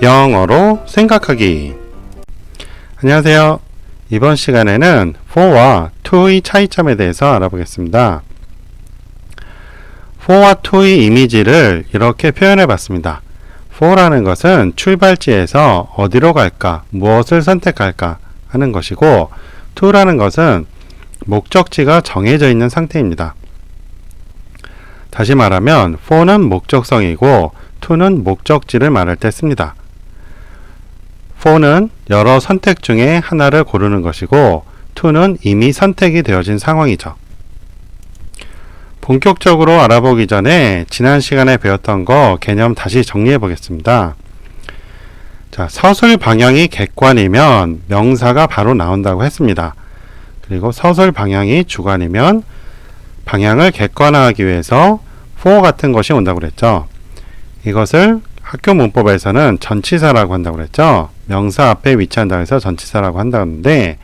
영어로 생각하기. 안녕하세요. 이번 시간에는 for와 to의 차이점에 대해서 알아보겠습니다. for와 to의 이미지를 이렇게 표현해 봤습니다. for라는 것은 출발지에서 어디로 갈까, 무엇을 선택할까 하는 것이고, to라는 것은 목적지가 정해져 있는 상태입니다. 다시 말하면 for는 목적성이고 to는 목적지를 말할 때 씁니다. for는 여러 선택 중에 하나를 고르는 것이고 to는 이미 선택이 되어진 상황이죠. 본격적으로 알아보기 전에 지난 시간에 배웠던 거 개념 다시 정리해 보겠습니다. 자, 서술 방향이 객관이면 명사가 바로 나온다고 했습니다. 그리고 서술 방향이 주관이면 방향을 객관화하기 위해서 for 같은 것이 온다고 그랬죠. 이것을 학교 문법에서는 전치사라고 한다고 그랬죠. 명사 앞에 위치한다고 해서 전치사라고 한다는데,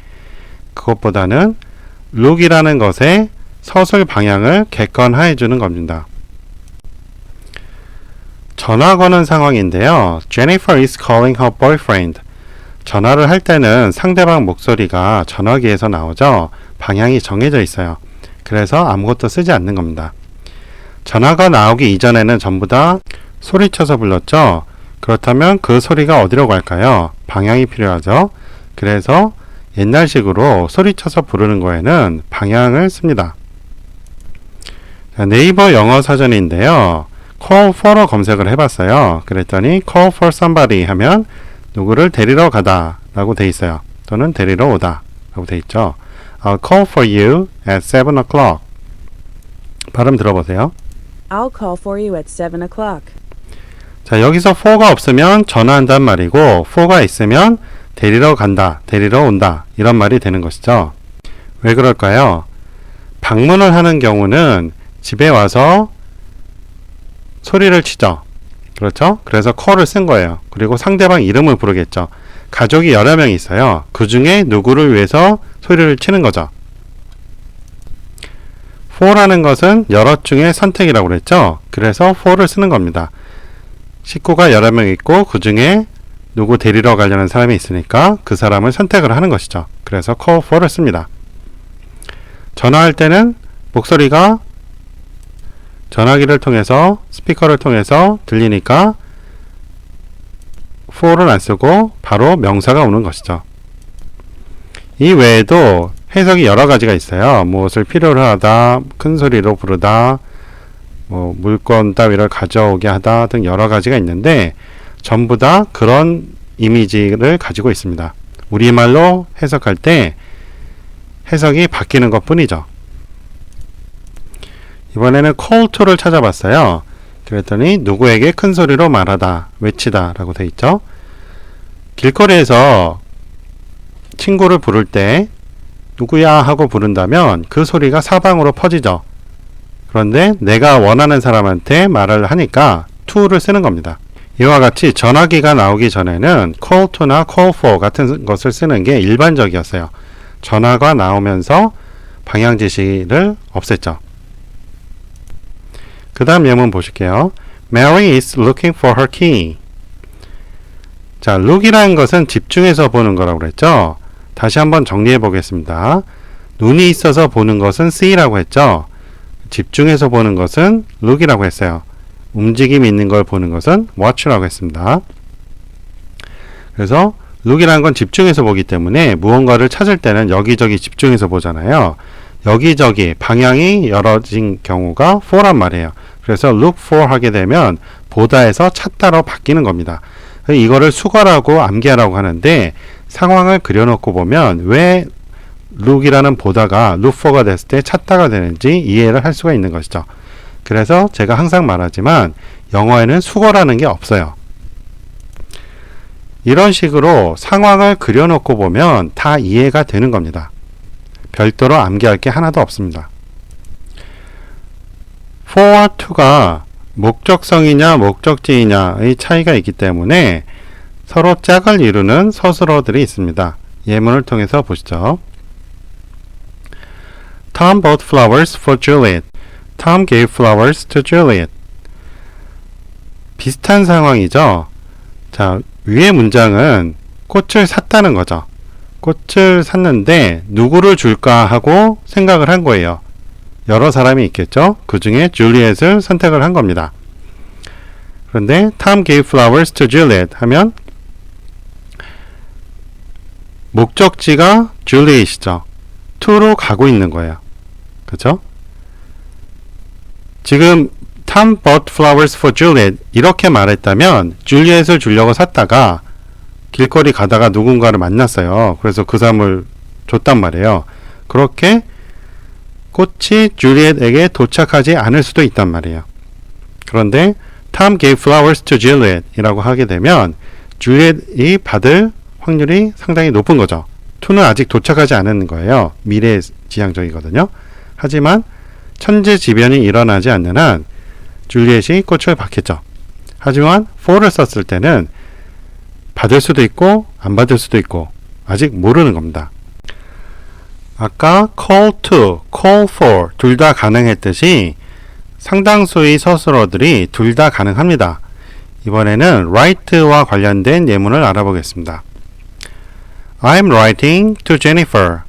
그것보다는 look이라는 것에 서술 방향을 객관화해 주는 겁니다. 전화 거는 상황인데요. Jennifer is calling her boyfriend. 전화를 할 때는 상대방 목소리가 전화기에서 나오죠. 방향이 정해져 있어요. 그래서 아무것도 쓰지 않는 겁니다. 전화가 나오기 이전에는 전부 다 소리쳐서 불렀죠. 그렇다면 그 소리가 어디로 갈까요? 방향이 필요하죠. 그래서 옛날식으로 소리쳐서 부르는 거에는 방향을 씁니다. 자, 네이버 영어 사전인데요. call for로 검색을 해봤어요. 그랬더니 call for somebody 하면 누구를 데리러 가다 라고 돼 있어요. 또는 데리러 오다 라고 돼 있죠. I'll call for you at 7 o'clock. 발음 들어보세요. I'll call for you at 7 o'clock. 자, 여기서 for가 없으면 전화한단 말이고, for가 있으면 데리러 간다, 데리러 온다 이런 말이 되는 것이죠. 왜 그럴까요? 방문을 하는 경우는 집에 와서 소리를 치죠. 그렇죠? 그래서 call을 쓴 거예요. 그리고 상대방 이름을 부르겠죠. 가족이 여러 명 있어요. 그 중에 누구를 위해서 소리를 치는 거죠. for라는 것은 여럿 중에 선택이라고 그랬죠. 그래서 for를 쓰는 겁니다. 식구가 여러 명 있고 그 중에 누구 데리러 가려는 사람이 있으니까 그 사람을 선택을 하는 것이죠. 그래서 call for를 씁니다. 전화할 때는 목소리가 전화기를 통해서 스피커를 통해서 들리니까 for를 안 쓰고 바로 명사가 오는 것이죠. 이 외에도 해석이 여러 가지가 있어요. 무엇을 필요로 하다, 큰 소리로 부르다, 물건 따위를 가져오게 하다 등 여러 가지가 있는데 전부 다 그런 이미지를 가지고 있습니다. 우리말로 해석할 때 해석이 바뀌는 것 뿐이죠. 이번에는 call to를 찾아봤어요. 그랬더니 누구에게 큰 소리로 말하다, 외치다 라고 되어 있죠. 길거리에서 친구를 부를 때 누구야 하고 부른다면 그 소리가 사방으로 퍼지죠. 그런데 내가 원하는 사람한테 말을 하니까 to를 쓰는 겁니다. 이와 같이 전화기가 나오기 전에는 call to나 call for 같은 것을 쓰는 게 일반적이었어요. 전화가 나오면서 방향 지시를 없앴죠. 그 다음 예문 보실게요. Mary is looking for her key. 자, look이라는 것은 집중해서 보는 거라고 그랬죠. 다시 한번 정리해 보겠습니다. 눈이 있어서 보는 것은 see라고 했죠. 집중해서 보는 것은 look이라고 했어요. 움직임이 있는 걸 보는 것은 watch라고 했습니다. 그래서 look이라는 건 집중해서 보기 때문에 무언가를 찾을 때는 여기저기 집중해서 보잖아요. 여기저기 방향이 열어진 경우가 for란 말이에요. 그래서 look for 하게 되면 보다에서 찾다로 바뀌는 겁니다. 이거를 수거라고 암기하라고 하는데 상황을 그려놓고 보면 왜 look이라는 보다가 look for가 됐을 때 찾다가 되는지 이해를 할 수가 있는 것이죠. 그래서 제가 항상 말하지만 영어에는 수거라는 게 없어요. 이런 식으로 상황을 그려놓고 보면 다 이해가 되는 겁니다. 별도로 암기할 게 하나도 없습니다. for와 to가 목적성이냐 목적지이냐의 차이가 있기 때문에 서로 짝을 이루는 서술어들이 있습니다. 예문을 통해서 보시죠. Tom bought flowers for Juliet. Tom gave flowers to Juliet. 비슷한 상황이죠. 자, 위의 문장은 꽃을 샀다는 거죠. 꽃을 샀는데 누구를 줄까 하고 생각을 한 거예요. 여러 사람이 있겠죠. 그 중에 줄리엣을 선택을 한 겁니다. 그런데 Tom gave flowers to Juliet 하면 목적지가 줄리엣이죠. to로 가고 있는 거예요. 그죠? 지금 Tom bought flowers for Juliet 이렇게 말했다면 줄리엣을 주려고 샀다가 길거리 가다가 누군가를 만났어요. 그래서 그 사람을 줬단 말이에요. 그렇게 꽃이 줄리엣에게 도착하지 않을 수도 있단 말이에요. 그런데 Tom gave flowers to Juliet 이라고 하게 되면 줄리엣이 받을 확률이 상당히 높은 거죠. to는 아직 도착하지 않은 거예요. 미래지향적이거든요. 하지만 천재지변이 일어나지 않는 한 줄리엣이 꽃을 받겠죠. 하지만 for를 썼을 때는 받을 수도 있고 안 받을 수도 있고 아직 모르는 겁니다. 아까 call to, call for 둘 다 가능했듯이 상당수의 서술어들이 둘 다 가능합니다. 이번에는 write와 관련된 예문을 알아보겠습니다. I'm writing to Jennifer.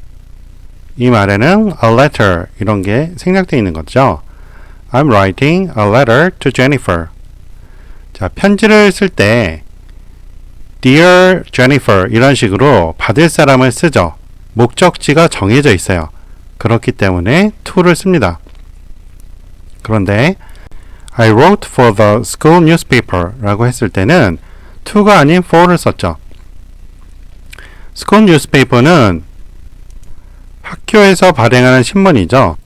이 말에는 a letter 이런 게 생략되어 있는 거죠. I'm writing a letter to Jennifer. 자, 편지를 쓸 때 Dear Jennifer 이런 식으로 받을 사람을 쓰죠. 목적지가 정해져 있어요. 그렇기 때문에 to를 씁니다. 그런데 I wrote for the school newspaper 라고 했을 때는 to가 아닌 for를 썼죠. school newspaper는 학교에서 발행하는 신문이죠.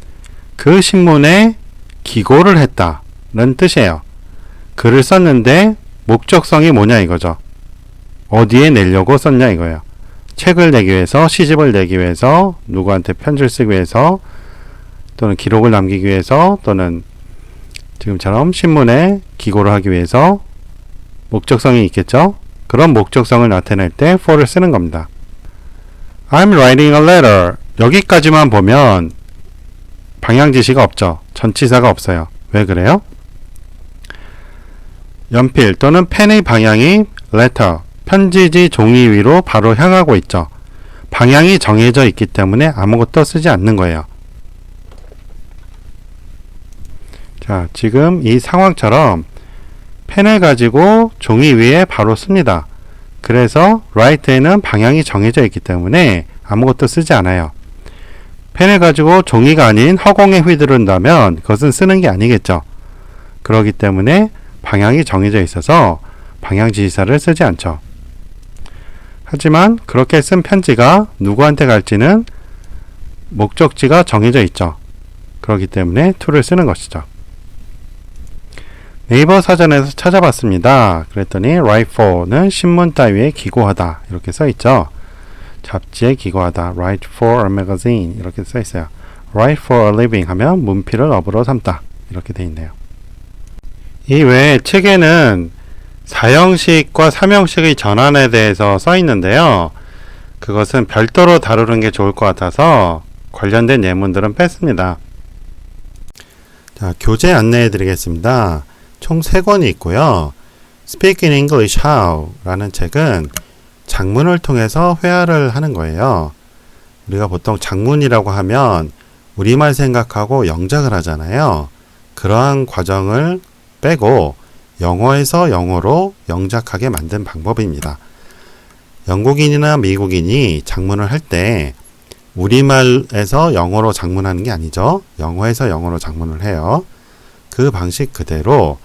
그 신문에 기고를 했다는 뜻이에요. 글을 썼는데 목적성이 뭐냐 이거죠. 어디에 내려고 썼냐 이거예요. 책을 내기 위해서, 시집을 내기 위해서, 누구한테 편지를 쓰기 위해서, 또는 기록을 남기기 위해서, 또는 지금처럼 신문에 기고를 하기 위해서 목적성이 있겠죠. 그런 목적성을 나타낼 때 for를 쓰는 겁니다. I'm writing a letter. 여기까지만 보면 방향지시가 없죠. 전치사가 없어요. 왜 그래요? 연필 또는 펜의 방향이 letter, 편지지 종이 위로 바로 향하고 있죠. 방향이 정해져 있기 때문에 아무것도 쓰지 않는 거예요. 자, 지금 이 상황처럼 펜을 가지고 종이 위에 바로 씁니다. 그래서 write에는 방향이 정해져 있기 때문에 아무것도 쓰지 않아요. 펜을 가지고 종이가 아닌 허공에 휘두른다면 그것은 쓰는 게 아니겠죠. 그렇기 때문에 방향이 정해져 있어서 방향 지시사를 쓰지 않죠. 하지만 그렇게 쓴 편지가 누구한테 갈지는 목적지가 정해져 있죠. 그렇기 때문에 to를 쓰는 것이죠. 네이버 사전에서 찾아봤습니다. 그랬더니 write for는 신문 따위에 기고하다 이렇게 써 있죠. 잡지에 기고하다 write for a magazine 이렇게 써 있어요. write for a living 하면 문필을 업으로 삼다 이렇게 돼 있네요. 이 외에 책에는 사형식과 삼형식의 전환에 대해서 써 있는데요. 그것은 별도로 다루는 게 좋을 것 같아서 관련된 예문들은 뺐습니다. 자, 교재 안내해 드리겠습니다. 총 3권이 있고요. Speak in English How 라는 책은 작문을 통해서 회화를 하는 거예요. 우리가 보통 작문이라고 하면 우리말 생각하고 영작을 하잖아요. 그러한 과정을 빼고 영어에서 영어로 영작하게 만든 방법입니다. 영국인이나 미국인이 작문을 할 때 우리말에서 영어로 작문하는 게 아니죠. 영어에서 영어로 작문을 해요. 그 방식 그대로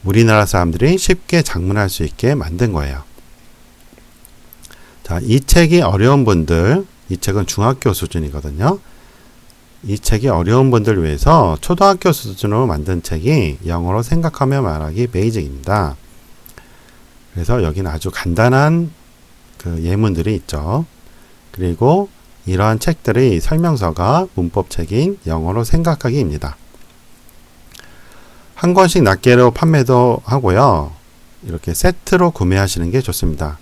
우리나라 사람들이 쉽게 작문할 수 있게 만든 거예요. 자, 이 책이 어려운 분들, 이 책은 중학교 수준이거든요. 이 책이 어려운 분들 위해서 초등학교 수준으로 만든 책이 영어로 생각하며 말하기 베이직입니다. 그래서 여기는 아주 간단한 그 예문들이 있죠. 그리고 이러한 책들의 설명서가 문법책인 영어로 생각하기입니다. 한 권씩 낱개로 판매도 하고요. 이렇게 세트로 구매하시는 게 좋습니다.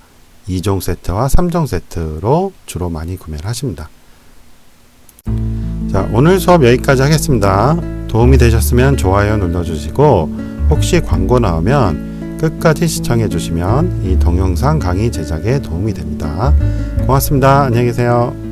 2종 세트와 3종 세트로 주로 많이 구매를 하십니다. 자, 오늘 수업 여기까지 하겠습니다. 도움이 되셨으면 좋아요 눌러주시고 혹시 광고 나오면 끝까지 시청해 주시면 이 동영상 강의 제작에 도움이 됩니다. 고맙습니다. 안녕히 계세요.